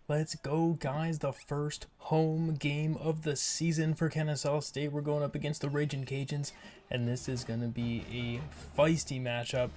Let's go, guys. The first home game of the season for Kennesaw State. We're going up against the Raging Cajuns, and this is going to be a feisty matchup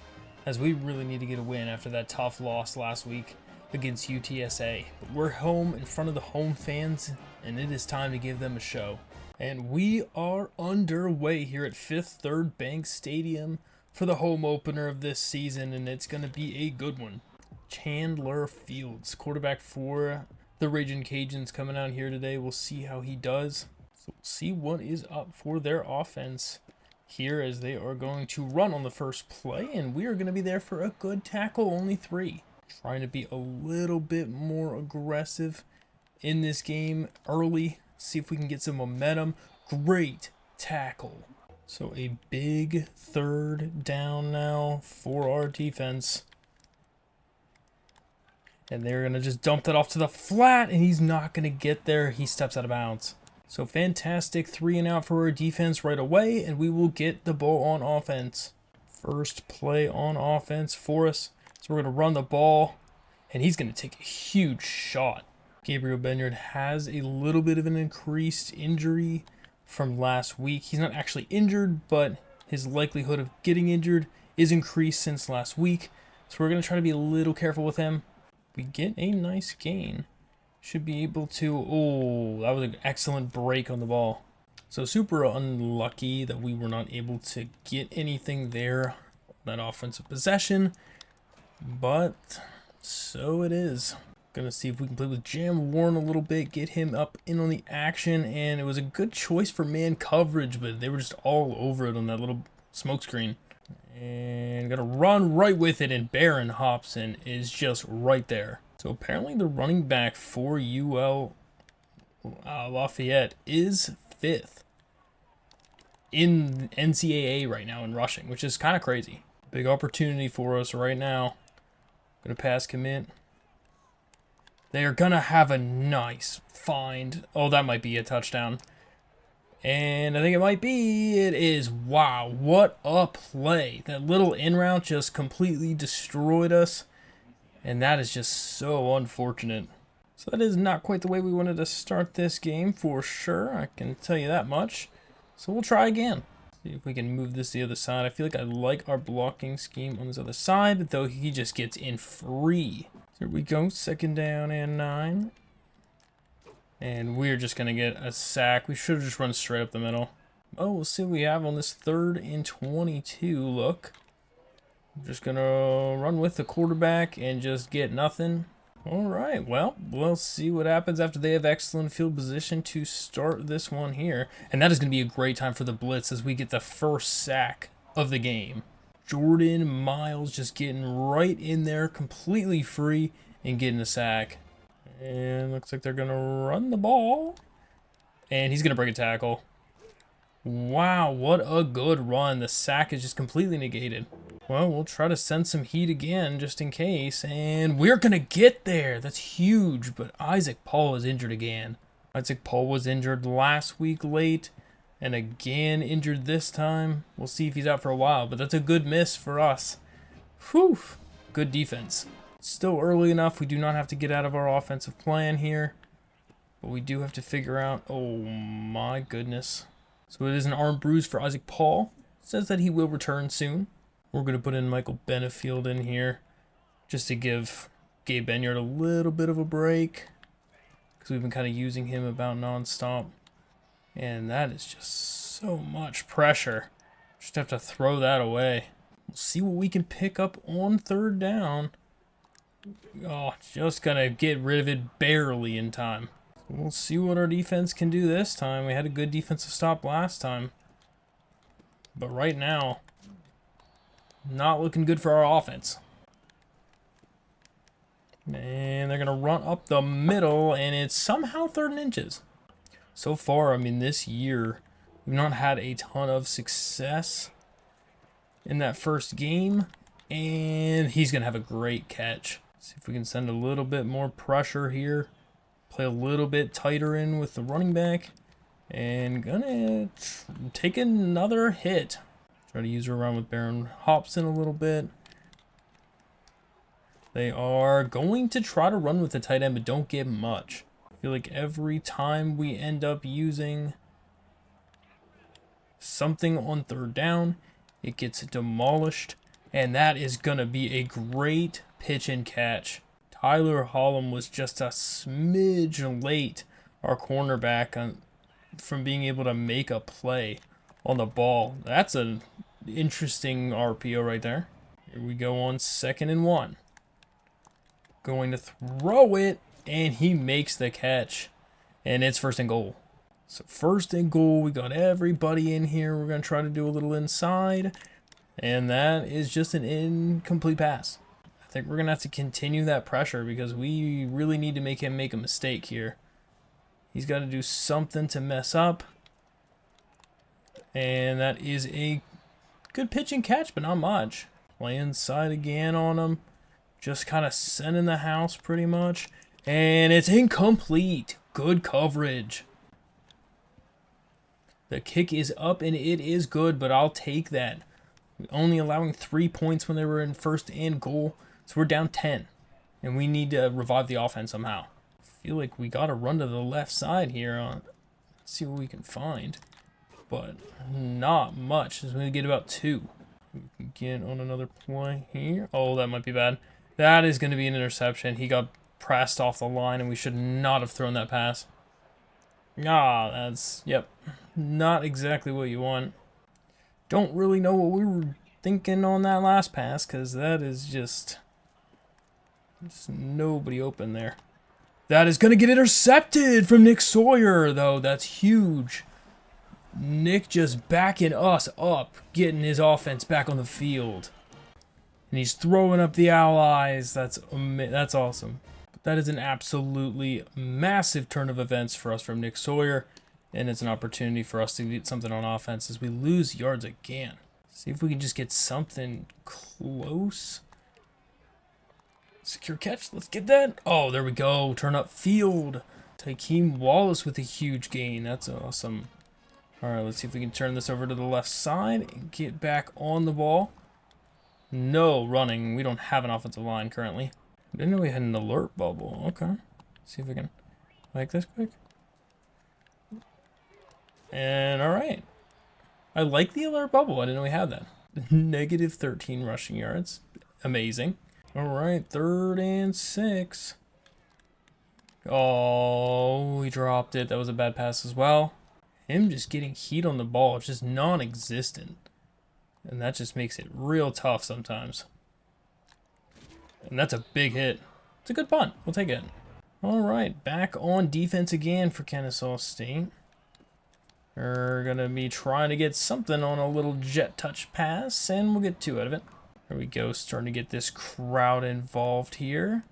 as we really need to get a win after that tough loss last week against UTSA. But we're home in front of the home fans, and it is time to give them a show. And we are underway here at Fifth Third Bank Stadium for the home opener of this season, and it's going to be a good one. Chandler Fields, quarterback for the Raging Cajuns, coming out here today. We'll see how he does. So we'll see what is up for their offense here as they are going to run on the first play, and we are going to be there for a good tackle, only 3. Trying to be a little bit more aggressive in this game early. See if we can get some momentum. Great tackle. So a big third down now for our defense. And they're going to just dump that off to the flat, and he's not going to get there. He steps out of bounds. So fantastic 3 and out for our defense right away, and we will get the ball on offense. First play on offense for us. So we're going to run the ball, and he's going to take a huge shot. Gabriel Benyard has a little bit of an increased injury from last week. He's not actually injured, but his likelihood of getting injured is increased since last week. So we're going to try to be a little careful with him. We get a nice gain. Should be able to... Oh, that was an excellent break on the ball. So super unlucky that we were not able to get anything there, that offensive possession. But so it is. Gonna see if we can play with Jam Warren a little bit, get him up in on the action, and it was a good choice for man coverage, but they were just all over it on that little smoke screen. And gonna run right with it, and Baron Hobson is just right there. So apparently the running back for UL Lafayette is 5th in NCAA right now in rushing, which is kind of crazy. Big opportunity for us right now. Gonna pass commit. They are gonna have a nice find. Oh, that might be a touchdown. And I think it might be. It is. Wow, what a play. That little in route just completely destroyed us. And that is just so unfortunate. So that is not quite the way we wanted to start this game for sure. I can tell you that much. So we'll try again. See if we can move this to the other side. I feel like I like our blocking scheme on this other side, though he just gets in free. Here we go, 2nd down and 9. And we're just going to get a sack. We should have just run straight up the middle. Oh, we'll see what we have on this 3rd and 22 look. I'm just going to run with the quarterback and just get nothing. All right, well, we'll see what happens after they have excellent field position to start this one here. And that is going to be a great time for the blitz as we get the first sack of the game. Jordan Miles just getting right in there, completely free, and getting a sack. And looks like they're going to run the ball. And he's going to break a tackle. Wow, what a good run. The sack is just completely negated. Well, we'll try to send some heat again just in case. And we're going to get there. That's huge. But Isaac Paul is injured again. Isaac Paul was injured last week late. And again injured this time. We'll see if he's out for a while. But that's a good miss for us. Whew. Good defense. Still early enough. We do not have to get out of our offensive plan here. But we do have to figure out... Oh my goodness. So it is an arm bruise for Isaac Paul. It says that he will return soon. We're going to put in Michael Benefield in here. Just to give Gabe Benyard a little bit of a break. Because we've been kind of using him about nonstop. And that is just so much pressure. Just have to throw that away. We'll see what we can pick up on 3rd down. Oh, just gonna get rid of it barely in time. We'll see what our defense can do this time. We had a good defensive stop last time. But right now, not looking good for our offense. And they're gonna run up the middle, and it's somehow 3rd and inches. So far, I mean, this year, we've not had a ton of success in that first game. And he's going to have a great catch. See if we can send a little bit more pressure here. Play a little bit tighter in with the running back. And gonna take another hit. Try to use her around with Baron Hobson a little bit. They are going to try to run with the tight end, but don't get much. I feel like every time we end up using something on third down, it gets demolished. And that is going to be a great pitch and catch. Tyler Hollum was just a smidge late, our cornerback, from being able to make a play on the ball. That's an interesting RPO right there. Here we go on 2nd and 1. Going to throw it, and he makes the catch. And it's 1st and goal. So 1st and goal, we got everybody in here. We're going to try to do a little inside. And that is just an incomplete pass. I think we're going to have to continue that pressure because we really need to make him make a mistake here. He's got to do something to mess up. And that is a good pitch and catch, but not much. Play inside again on him. Just kind of sending the house pretty much. And it's incomplete. Good coverage. The kick is up and it is good, but I'll take that. Only allowing 3 points when they were in 1st and goal. So we're down 10. And we need to revive the offense somehow. I feel like we got to run to the left side here. Let's see what we can find. But not much. As we get about 2. We can get on another play here. Oh, that might be bad. That is going to be an interception. He got pressed off the line, and we should not have thrown that pass. That's, yep, not exactly what you want. Don't really know what we were thinking on that last pass, because that is just nobody open there. That is going to get intercepted from Nick Sawyer, though. That's huge. Nick just backing us up, getting his offense back on the field. And he's throwing up the owl eyes. That's awesome. But that is an absolutely massive turn of events for us from Nick Sawyer. And it's an opportunity for us to get something on offense as we lose yards again. See if we can just get something close. Secure catch. Let's get that. Oh, there we go. Turn up field. Tykeem Wallace with a huge gain. That's awesome. All right, let's see if we can turn this over to the left side and get back on the ball. No running. We don't have an offensive line currently. I didn't know we had an alert bubble. Okay. Let's see if we can make this quick. And all right. I like the alert bubble. I didn't know we had that. Negative 13 rushing yards. Amazing. All right, 3rd and 6. Oh, we dropped it. That was a bad pass as well. Him just getting heat on the ball is just non-existent. And that just makes it real tough sometimes. And that's a big hit. It's a good punt. We'll take it. All right, back on defense again for Kennesaw State. We're going to be trying to get something on a little jet touch pass, and we'll get 2 out of it. There we go, starting to get this crowd involved here.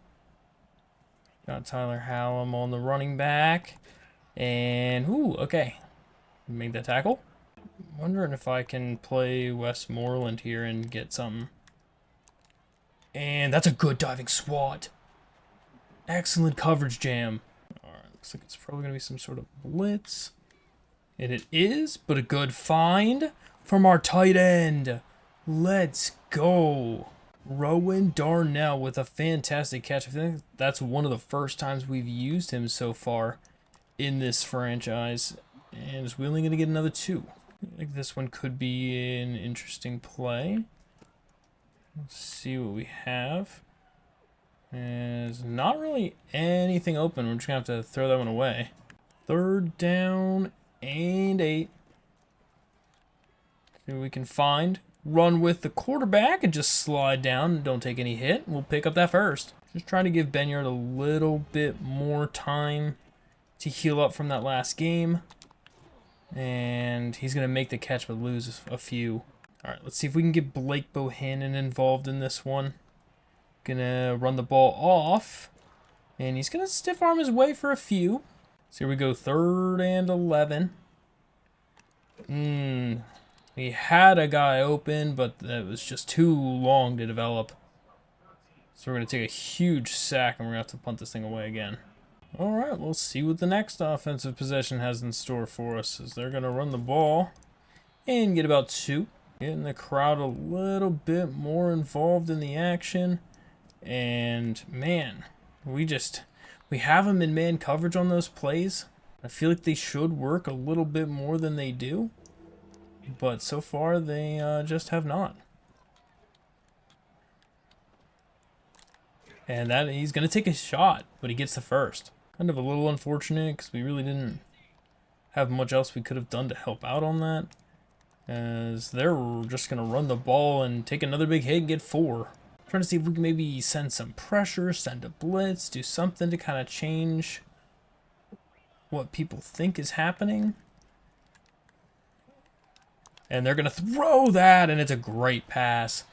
Got Tyler Hallam on the running back. And, ooh, okay. Made that tackle. Wondering if I can play Westmoreland here and get something. And that's a good diving swat. Excellent coverage jam. Alright, looks like it's probably going to be some sort of blitz. And it is, but a good find from our tight end. Let's go. Rowan Darnell with a fantastic catch. I think that's one of the first times we've used him so far in this franchise. And is willing to get another 2. I think this one could be an interesting play. Let's see what we have. There's not really anything open. We're just going to have to throw that one away. 3rd down and 8. See what we can find. Run with the quarterback and just slide down. Don't take any hit. We'll pick up that first. Just trying to give Benyard a little bit more time to heal up from that last game. And he's going to make the catch but lose a few. All right, let's see if we can get Blake Bohannon involved in this one. Gonna run the ball off. And he's going to stiff arm his way for a few. So here we go, 3rd and 11. We had a guy open, but that was just too long to develop. So we're going to take a huge sack, and we're going to have to punt this thing away again. All right, we'll see what the next offensive possession has in store for us. As they're going to run the ball and get about 2. Getting the crowd a little bit more involved in the action. And man, we have them in man coverage on those plays. I feel like they should work a little bit more than they do, but so far they just have not. And that he's going to take a shot, but he gets the first. Kind of a little unfortunate because we really didn't have much else we could have done to help out on that, as they're just going to run the ball and take another big hit and get 4. Trying to see if we can maybe send some pressure, send a blitz, do something to kind of change what people think is happening. And they're going to throw that, and it's a great pass.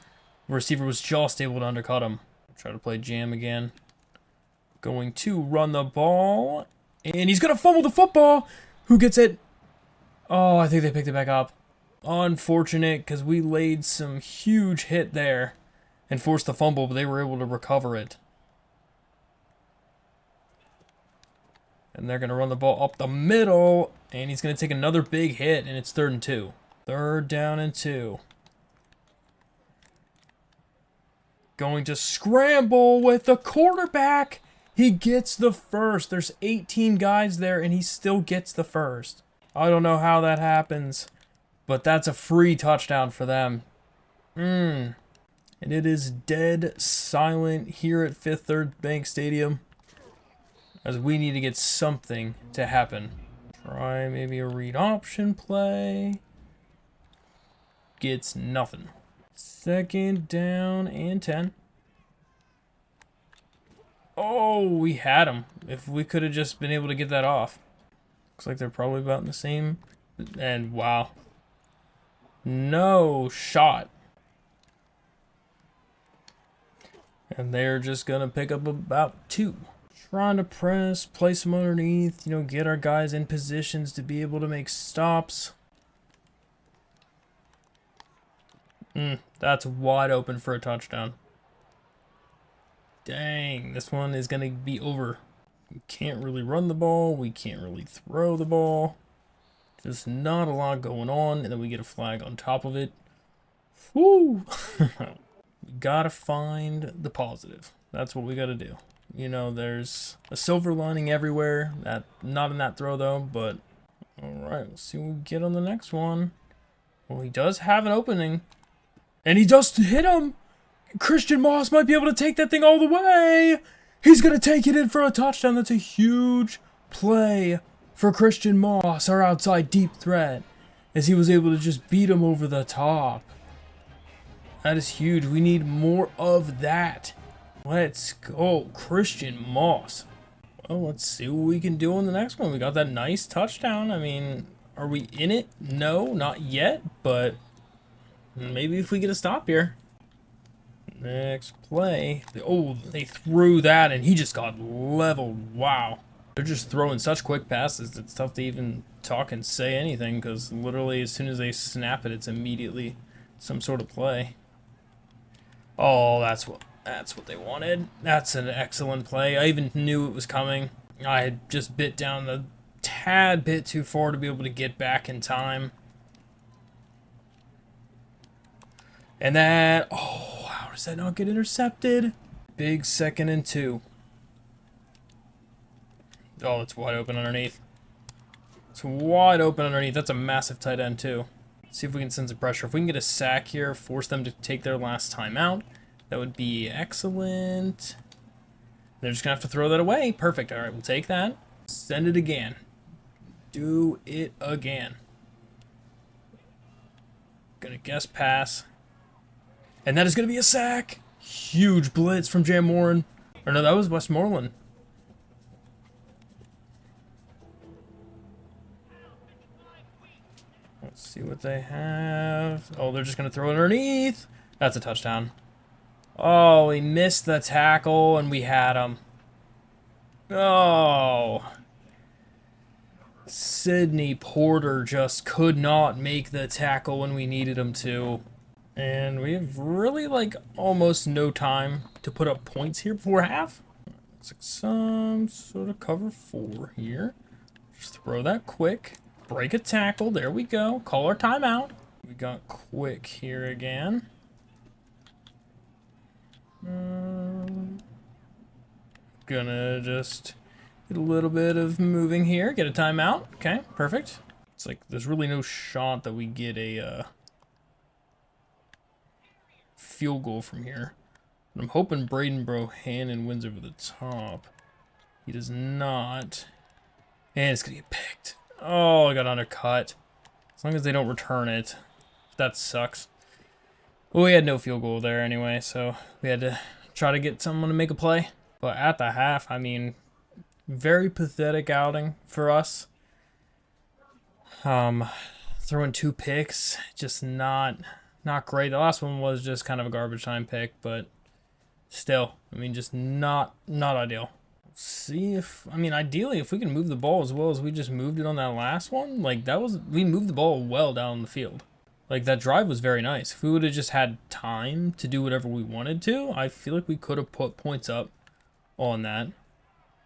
The receiver was just able to undercut him. Try to play jam again. Going to run the ball, and he's going to fumble the football. Who gets it? Oh, I think they picked it back up. Unfortunate, because we laid some huge hit there and forced the fumble, but they were able to recover it. And they're going to run the ball up the middle, and he's going to take another big hit, and it's 3rd and 2. 3rd down and 2. Going to scramble with the quarterback. He gets the first. There's 18 guys there, and he still gets the first. I don't know how that happens, but that's a free touchdown for them. And it is dead silent here at Fifth Third Bank Stadium, as we need to get something to happen. Try maybe a read option play. Gets nothing. 2nd down and 10. Oh, we had him. If we could have just been able to get that off. Looks like they're probably about in the same. And wow. No shot. And they're just going to pick up about 2. Trying to press, place them underneath, get our guys in positions to be able to make stops. That's wide open for a touchdown. Dang, this one is going to be over. We can't really run the ball. We can't really throw the ball. Just not a lot going on, and then we get a flag on top of it. Woo! We gotta find the positive. That's what we gotta do. There's a silver lining everywhere. Not in that throw, though, but alright, we'll see what we get on the next one. Well, he does have an opening. And he does hit him! Christian Moss might be able to take that thing all the way! He's gonna take it in for a touchdown. That's a huge play for Christian Moss, our outside deep threat, as he was able to just beat him over the top. That is huge. We need more of that. Let's go, Christian Moss. Well, let's see what we can do on the next one. We got that nice touchdown. I mean, are we in it? No, not yet, but maybe if we get a stop here. Next play. Oh, they threw that, and he just got leveled. Wow. They're just throwing such quick passes, it's tough to even talk and say anything, because literally as soon as they snap it, it's immediately some sort of play. Oh, that's what they wanted. That's an excellent play. I even knew it was coming. I had just bit down a tad bit too far to be able to get back in time. And that, oh, how does that not get intercepted? Big 2nd and 2. Oh, it's wide open underneath. It's wide open underneath. That's a massive tight end, too. See if we can send some pressure. If we can get a sack here, force them to take their last time out, that would be excellent. They're just going to have to throw that away. Perfect. All right, we'll take that. Send it again. Do it again. Gonna guess pass. And that is going to be a sack. Huge blitz from Jam Warren. Or no, that was Westmoreland. Let's see what they have. Oh, they're just going to throw it underneath. That's a touchdown. Oh, we missed the tackle, and we had him. Oh. Sidney Porter just could not make the tackle when we needed him to. And we have really, almost no time to put up points here before half. Looks like some sort of cover 4 here. Just throw that quick. Break a tackle. There we go. Call our timeout. We got quick here again. Gonna just get a little bit of moving here. Get a timeout. Okay, perfect. It's like there's really no shot that we get a field goal from here. But I'm hoping Braden Bohannon wins over the top. He does not. And it's gonna get picked. Oh, I got undercut. As long as they don't return it. That sucks. Well, we had no field goal there anyway, so we had to try to get someone to make a play. But at the half, I mean, very pathetic outing for us. Throwing 2 picks, just not great. The last one was just kind of a garbage time pick, but still, I mean, just not ideal. Let's see if, I mean, ideally, if we can move the ball as well as we just moved it on that last one, like we moved the ball well down the field. Like, that drive was very nice. If we would have just had time to do whatever we wanted to, I feel like we could have put points up on that.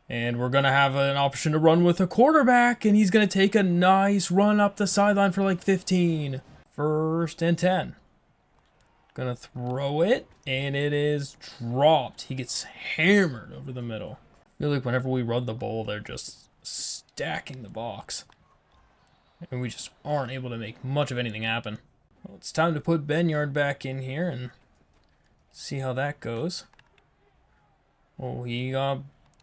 And we're going to have an option to run with a quarterback, and he's going to take a nice run up the sideline for like 15. 1st and 10. Going to throw it, and it is dropped. He gets hammered over the middle. I feel like whenever we run the ball, they're just stacking the box. And we just aren't able to make much of anything happen. Well, it's time to put Benyard back in here and see how that goes. Oh, he got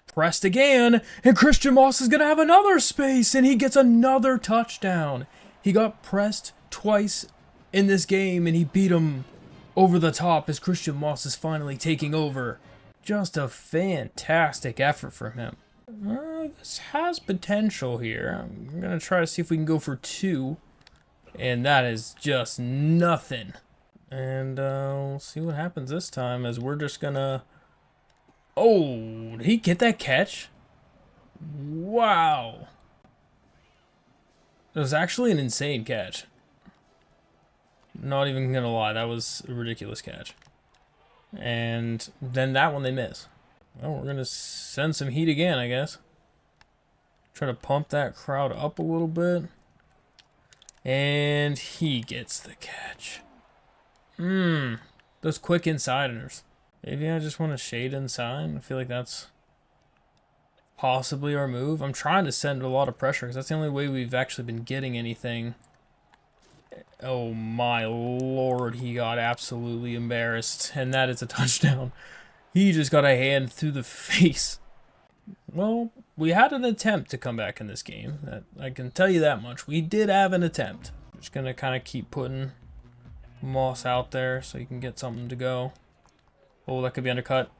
pressed again, and Christian Moss is going to have another space, and he gets another touchdown. He got pressed twice in this game, and he beat him over the top as Christian Moss is finally taking over. Just a fantastic effort from him. This has potential here. I'm going to try to see if we can go for 2. And that is just nothing. And we'll see what happens this time as we're just going to... Oh, did he get that catch? Wow. It was actually an insane catch. Not even going to lie, that was a ridiculous catch. And then that one they miss. Well, we're going to send some heat again, I guess. Try to pump that crowd up a little bit. And he gets the catch. Those quick insiders. Maybe I just want to shade inside. I feel like that's possibly our move. I'm trying to send a lot of pressure because that's the only way we've actually been getting anything. Oh my lord, he got absolutely embarrassed. And that is a touchdown. He just got a hand through the face. Well, we had an attempt to come back in this game. That I can tell you that much. We did have an attempt. Just going to kind of keep putting Moss out there so he can get something to go. Oh, that could be undercut.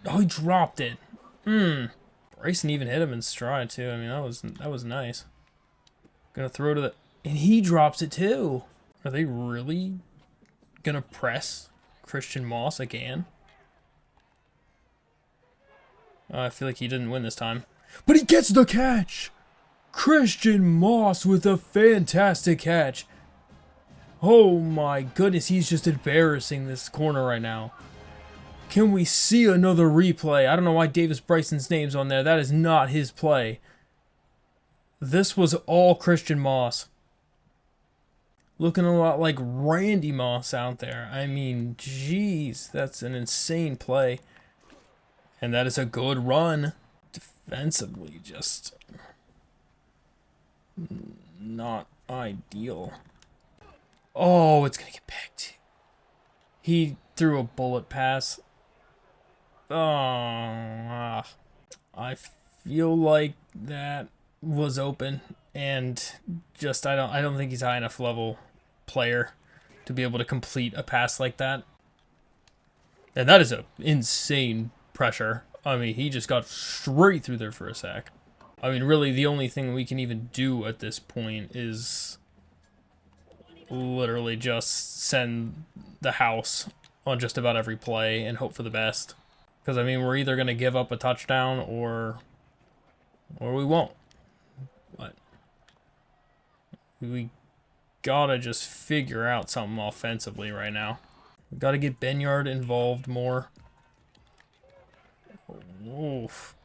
Oh, he dropped it. Bryson even hit him in stride, too. I mean, that was nice. Going to throw to the... And he drops it, too. Are they really going to press Christian Moss again? I feel like he didn't win this time. But he gets the catch! Christian Moss with a fantastic catch. Oh my goodness, he's just embarrassing this corner right now. Can we see another replay? I don't know why Davis Bryson's name's on there. That is not his play. This was all Christian Moss. Looking a lot like Randy Moss out there. I mean, jeez, that's an insane play. And that is a good run. Defensively, just not ideal. Oh, it's going to get picked. He threw a bullet pass. Oh, I feel like that was open. And just, I don't think he's a high enough level player to be able to complete a pass like that. And that is a insane pressure. I mean, he just got straight through there for a sack. I mean, really, the only thing we can even do at this point is literally just send the house on just about every play and hope for the best. Because, I mean, we're either going to give up a touchdown or we won't. But we gotta just figure out something offensively right now. We gotta get Benyard involved more. Oof.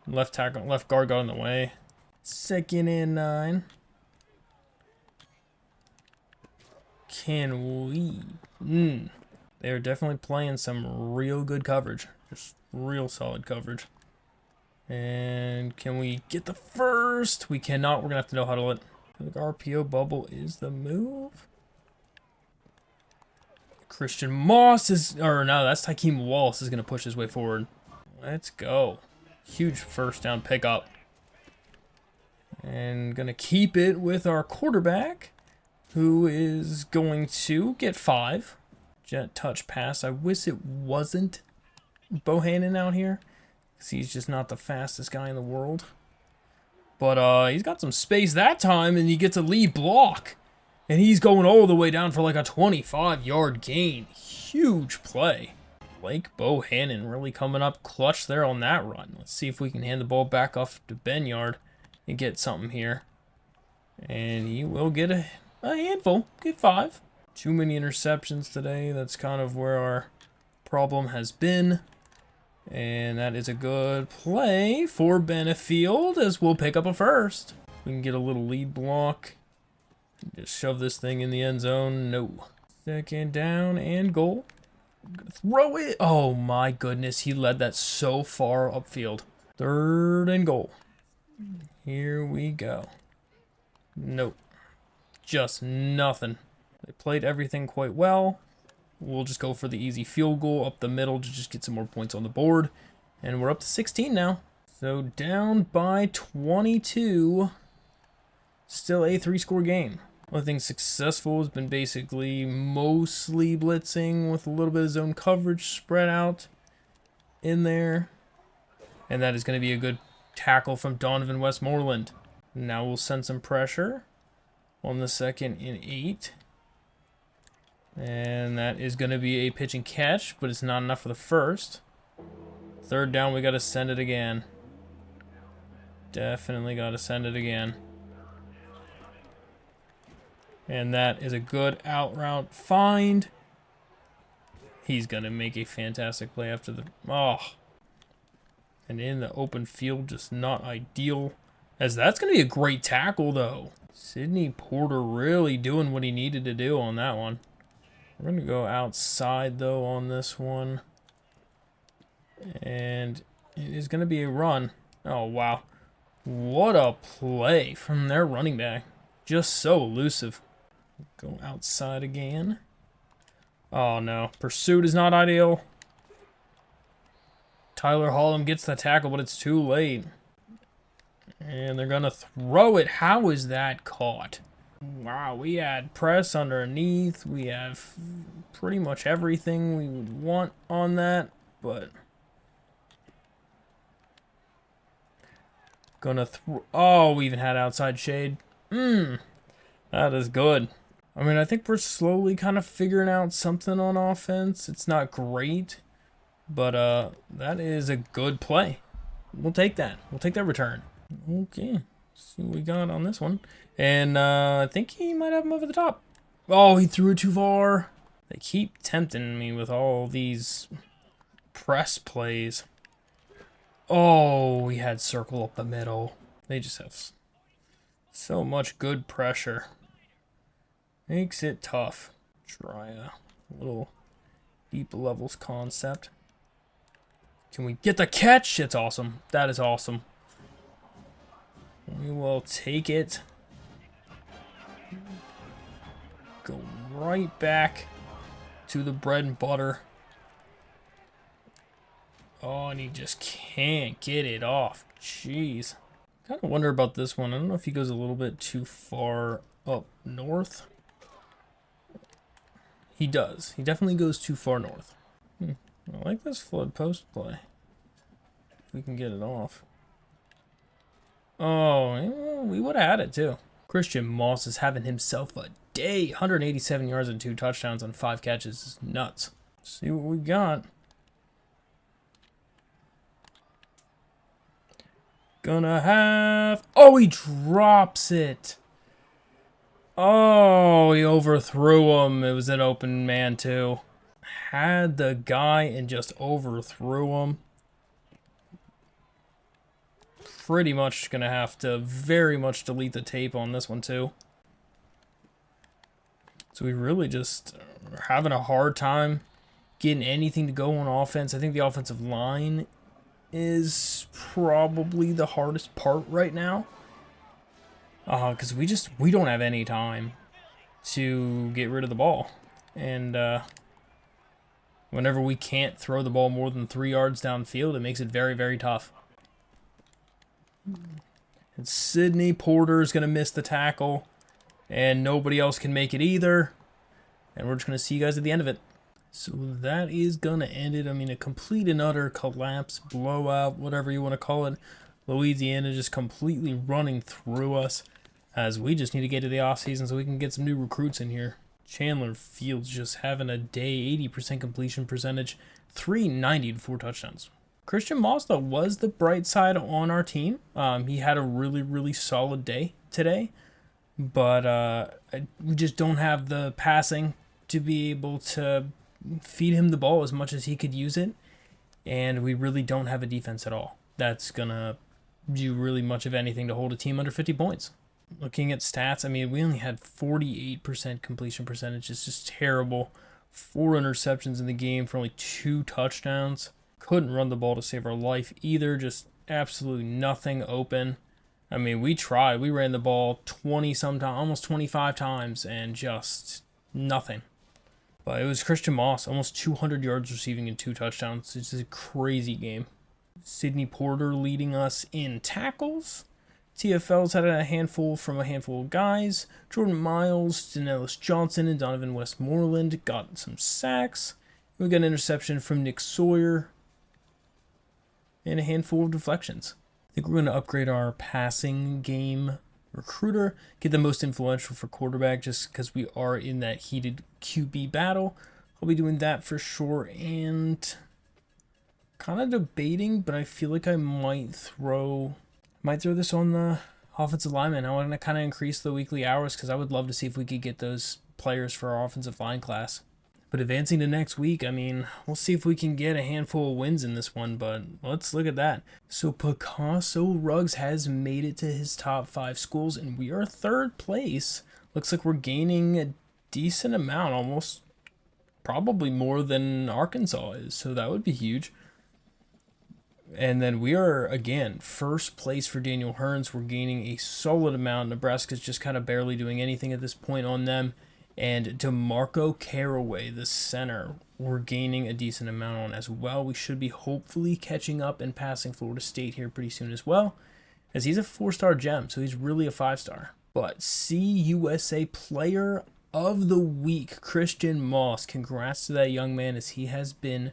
Left guard got in the way. 2nd and 9. Can we? They're definitely playing some real good coverage. Just Real solid coverage. And can we get the first? We cannot. We're going to have to no huddle it. I think RPO bubble is the move. Christian Moss is... Or no, that's Tykeem Wallace is going to push his way forward. Let's go. Huge first down pickup. And going to keep it with our quarterback, who is going to get 5. Jet touch pass. I wish it wasn't Bohannon out here, because he's just not the fastest guy in the world. But he's got some space that time, and he gets a lead block. And he's going all the way down for like a 25-yard gain. Huge play. Blake Bohannon really coming up clutch there on that run. Let's see if we can hand the ball back off to Benyard and get something here. And he will get a handful. Get 5. Too many interceptions today. That's kind of where our problem has been. And that is a good play for Benefield, as we'll pick up a first. We can get a little lead block. Just shove this thing in the end zone. No. Second down and goal. Throw it. Oh my goodness. He led that so far upfield. Third and goal. Here we go. Nope. Just nothing. They played everything quite well. We'll just go for the easy field goal up the middle to just get some more points on the board. And we're up to 16 now. So down by 22. Still a 3-score game. Only thing successful has been basically mostly blitzing with a little bit of zone coverage spread out in there. And that is going to be a good tackle from Donovan Westmoreland. Now we'll send some pressure on the 2nd and 8. And that is going to be a pitch and catch, but it's not enough for the first. Third down, we got to send it again. Definitely got to send it again. And that is a good out route find. He's going to make a fantastic play after the... Oh. And in the open field, just not ideal. As that's going to be a great tackle, though. Sidney Porter really doing what he needed to do on that one. We're going to go outside, though, on this one. And it is going to be a run. Oh, wow. What a play from their running back. Just so elusive. Go outside again. Oh, no. Pursuit is not ideal. Tyler Hollum gets the tackle, but it's too late. And they're going to throw it. How is that caught? Wow, we had press underneath. We have pretty much everything we would want on that, but gonna oh, we even had outside shade. That is good. I mean, I think we're slowly kind of figuring out something on offense. It's not great, but that is a good play. We'll take that. We'll take that return. Okay, see what we got on this one. And I think he might have him over the top. Oh, he threw it too far. They keep tempting me with all these press plays. Oh, we had circle up the middle. They just have so much good pressure. Makes it tough. Try a little deep levels concept. Can we get the catch? It's awesome. That is awesome. We will take it. Go right back to the bread and butter. Oh, and he just can't get it off. Jeez. Kind of wonder about this one. I don't know if he goes a little bit too far up north. He does. He definitely goes too far north. I like this flood post play. If we can get it off. Oh, yeah, we would have had it too. Christian Moss is having himself a day. 187 yards and 2 touchdowns on 5 catches is nuts. Let's see what we got. Gonna have... Oh, he drops it. Oh, he overthrew him. It was an open man too. Had the guy and just overthrew him. Pretty much gonna have to very much delete the tape on this one too. So we really just are having a hard time getting anything to go on offense. I think the offensive line is probably the hardest part right now. Because we don't have any time to get rid of the ball. And whenever we can't throw the ball more than 3 yards downfield, it makes it very, very tough. And Sidney Porter is going to miss the tackle. And nobody else can make it either. And we're just going to see you guys at the end of it. So that is going to end it. I mean, a complete and utter collapse, blowout, whatever you want to call it. Louisiana just completely running through us, as we just need to get to the offseason so we can get some new recruits in here. Chandler Fields just having a day, 80% completion percentage, 390 to 4 touchdowns. Christian Moss, though, was the bright side on our team. He had a really, really solid day today, but we just don't have the passing to be able to feed him the ball as much as he could use it, and we really don't have a defense at all that's gonna do really much of anything to hold a team under 50 points. Looking at stats, I mean, we only had 48% completion percentage. It's just terrible. 4 interceptions in the game for only 2 touchdowns. Couldn't run the ball to save our life either. Just absolutely nothing open. I mean, we tried. We ran the ball 20 sometimes, almost 25 times, and just nothing. But it was Christian Moss, almost 200 yards receiving and 2 touchdowns. It's a crazy game. Sidney Porter leading us in tackles. TFL's had a handful from a handful of guys. Jordan Miles, Danellis Johnson, and Donovan Westmoreland got some sacks. We got an interception from Nick Sawyer. And a handful of deflections. I think we're going to upgrade our passing game recruiter, get the most influential for quarterback just because we are in that heated QB battle. I'll be doing that for sure, and kind of debating, but I feel like I might throw this on the offensive lineman. I want to kind of increase the weekly hours because I would love to see if we could get those players for our offensive line class. But advancing to next week, I mean, we'll see if we can get a handful of wins in this one, but let's look at that. So Picasso Ruggs has made it to his top 5 schools, and we are 3rd place. Looks like we're gaining a decent amount, almost probably more than Arkansas is, so that would be huge. And then we are, again, 1st place for Daniel Hearns. We're gaining a solid amount. Nebraska's just kind of barely doing anything at this point on them. And DeMarco Caraway, the center, we're gaining a decent amount on as well. We should be hopefully catching up and passing Florida State here pretty soon as well, as he's a 4-star gem, so he's really a 5-star. But CUSA Player of the Week, Christian Moss. Congrats to that young man, as he has been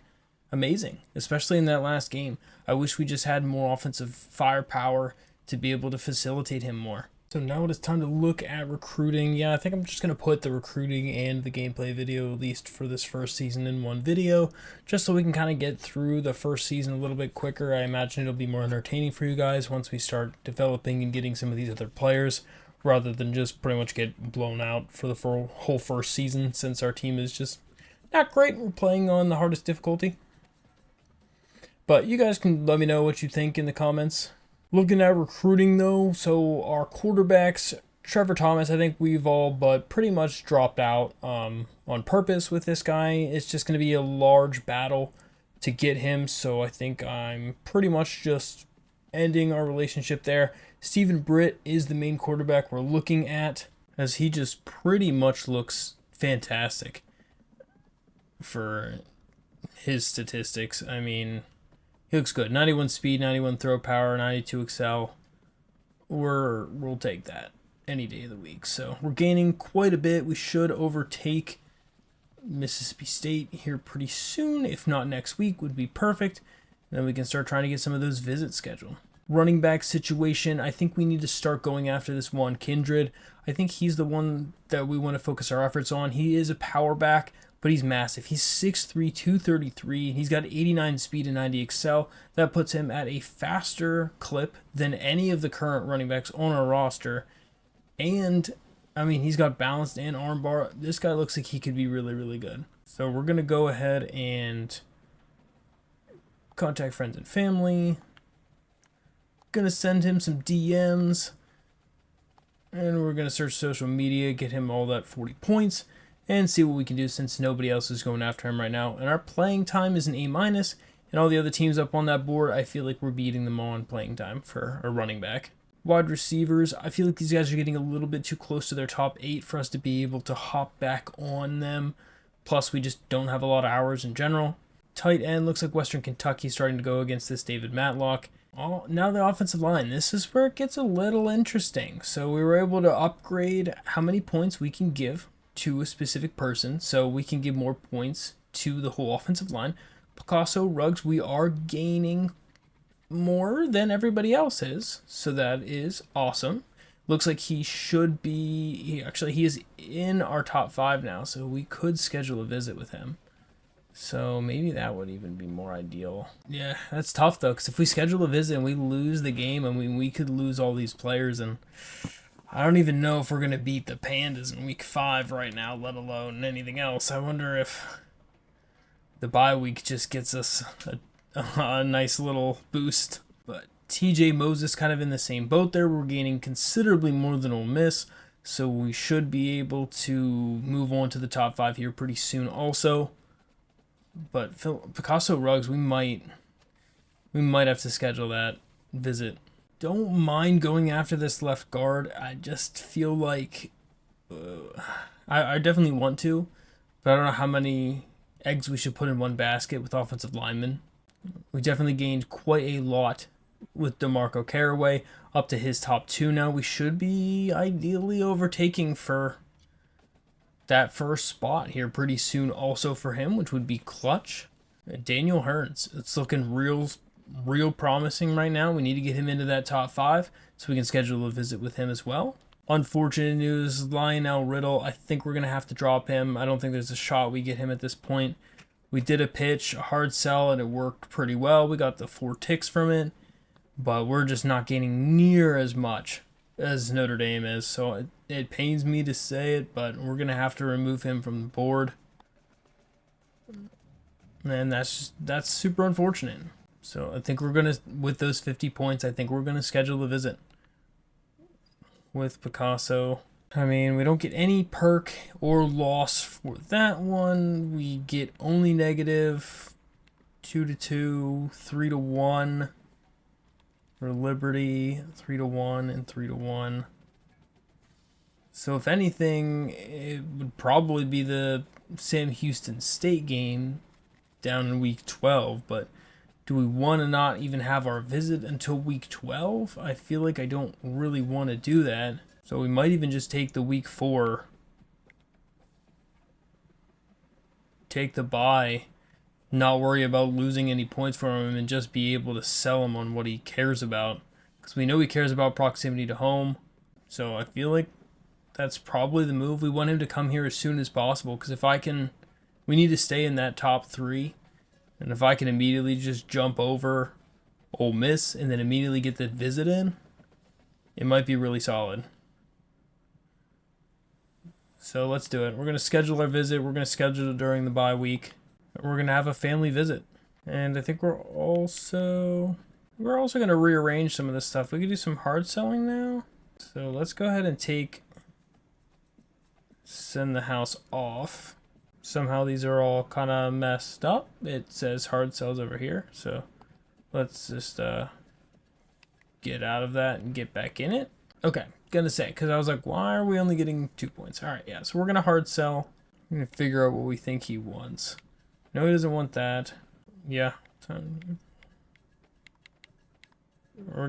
amazing, especially in that last game. I wish we just had more offensive firepower to be able to facilitate him more. So now it is time to look at recruiting. Yeah, I think I'm just going to put the recruiting and the gameplay video, at least for this first season, in one video, just so we can kind of get through the first season a little bit quicker. I imagine it'll be more entertaining for you guys once we start developing and getting some of these other players, rather than just pretty much get blown out for the whole first season, since our team is just not great. We're playing on the hardest difficulty. But you guys can let me know what you think in the comments. Looking at recruiting, though, so our quarterbacks, Trevor Thomas, I think we've all but pretty much dropped out on purpose with this guy. It's just going to be a large battle to get him, so I think I'm pretty much just ending our relationship there. Stephen Britt is the main quarterback we're looking at, as he just pretty much looks fantastic for his statistics. I mean, he looks good. 91 speed, 91 throw power, 92 excel. We'll take that any day of the week. So we're gaining quite a bit. We should overtake Mississippi State here pretty soon. If not next week, would be perfect. Then we can start trying to get some of those visits scheduled. Running back situation, I think we need to start going after this one, Kindred. I think he's the one that we want to focus our efforts on. He is a power back, but he's massive. He's 6'3", 233. He's got 89 speed and 90 excel. That puts him at a faster clip than any of the current running backs on our roster. And, I mean, he's got balanced and arm bar. This guy looks like he could be really, really good. So we're going to go ahead and contact friends and family. Going to send him some DMs. And we're going to search social media, get him all that 40 points. and see what we can do since nobody else is going after him right now. And our playing time is an A-, and all the other teams up on that board, I feel like we're beating them all on playing time for a running back. Wide receivers, I feel like these guys are getting a little bit too close to their top 8 for us to be able to hop back on them. Plus, we just don't have a lot of hours in general. Tight end, looks like Western Kentucky starting to go against this David Matlock. Now the offensive line, this is where it gets a little interesting. So we were able to upgrade how many points we can give to a specific person. So we can give more points to the whole offensive line. Picasso, Ruggs, we are gaining more than everybody else is. So that is awesome. Looks like he should be, he is in our top 5 now. So we could schedule a visit with him. So maybe that would even be more ideal. Yeah, that's tough though, because if we schedule a visit and we lose the game, I mean, we could lose all these players, and I don't even know if we're going to beat the Pandas in week 5 right now, let alone anything else. I wonder if the bye week just gets us a nice little boost. But TJ Moses kind of in the same boat there. We're gaining considerably more than Ole Miss, so we should be able to move on to the top 5 here pretty soon also. But Picasso, Ruggs, we might have to schedule that visit. Don't mind going after this left guard. I just feel like I definitely want to, but I don't know how many eggs we should put in one basket with offensive linemen. We definitely gained quite a lot with DeMarco Caraway up to his top 2 now. We should be ideally overtaking for that first spot here pretty soon also for him, which would be clutch. Daniel Hearns, it's looking real promising right now. We need to get him into that top 5 so we can schedule a visit with him as well. Unfortunate news, Lionel Riddle, I think we're going to have to drop him. I don't think there's a shot we get him at this point. We did a pitch, a hard sell, and it worked pretty well. We got the 4 ticks from it, but we're just not gaining near as much as Notre Dame is, so it pains me to say it, but we're going to have to remove him from the board. And that's super unfortunate. So I think we're going to, with those 50 points, I think we're going to schedule a visit with Picasso. I mean, we don't get any perk or loss for that one. We get only negative 2-2, 3-1. For Liberty, 3-1 and 3-1. So if anything, it would probably be the Sam Houston State game down in week 12. But do we want to not even have our visit until week 12? I feel like I don't really want to do that. So we might even just take the week 4. Take the bye. Not worry about losing any points for him and just be able to sell him on what he cares about. Because we know he cares about proximity to home. So I feel like that's probably the move. We want him to come here as soon as possible. Because we need to stay in that top 3. And if I can immediately just jump over Ole Miss and then immediately get the visit in, it might be really solid. So let's do it. We're going to schedule our visit. We're going to schedule it during the bye week. We're going to have a family visit. And I think we're also going to rearrange some of this stuff. We could do some hard selling now. So let's go ahead and send the house off. Somehow these are all kind of messed up. It says hard sells over here. So let's just get out of that and get back in it. Okay, gonna say, because I was like, why are we only getting 2 points? All right, yeah, so we're going to hard sell. We're going to figure out what we think he wants. No, he doesn't want that. Yeah. We're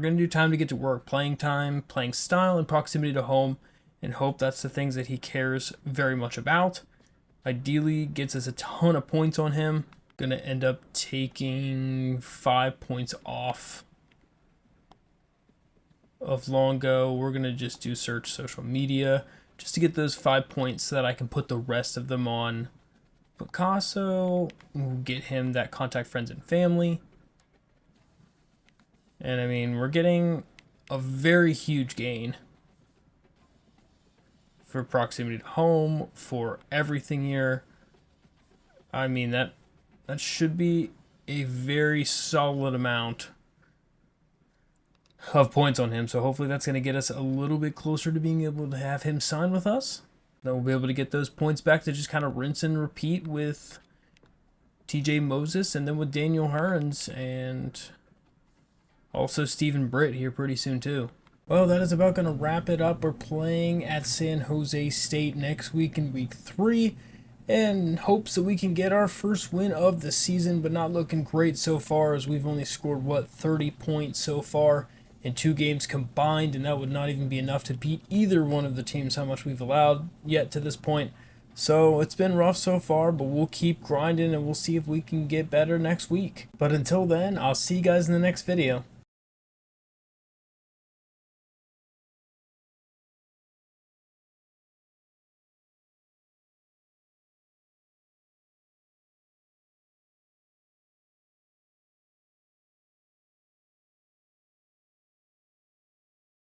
going to do time to get to work. Playing time, playing style, and proximity to home. And hope that's the things that he cares very much about. Ideally, gets us a ton of points on him. Going to end up taking 5 points off of Longo. We're going to just do search social media. Just to get those 5 points so that I can put the rest of them on Picasso. We'll get him that contact friends and family. And I mean, we're getting a very huge gain for proximity to home, for everything here. I mean, that should be a very solid amount of points on him. So hopefully that's going to get us a little bit closer to being able to have him sign with us. Then we'll be able to get those points back to just kind of rinse and repeat with TJ Moses and then with Daniel Hearns and also Stephen Britt here pretty soon too. Well, that is about going to wrap it up. We're playing at San Jose State next week in week 3 in hopes that we can get our first win of the season, but not looking great so far as we've only scored, 30 points so far in 2 games combined, and that would not even be enough to beat either one of the teams how much we've allowed yet to this point. So it's been rough so far, but we'll keep grinding and we'll see if we can get better next week. But until then, I'll see you guys in the next video.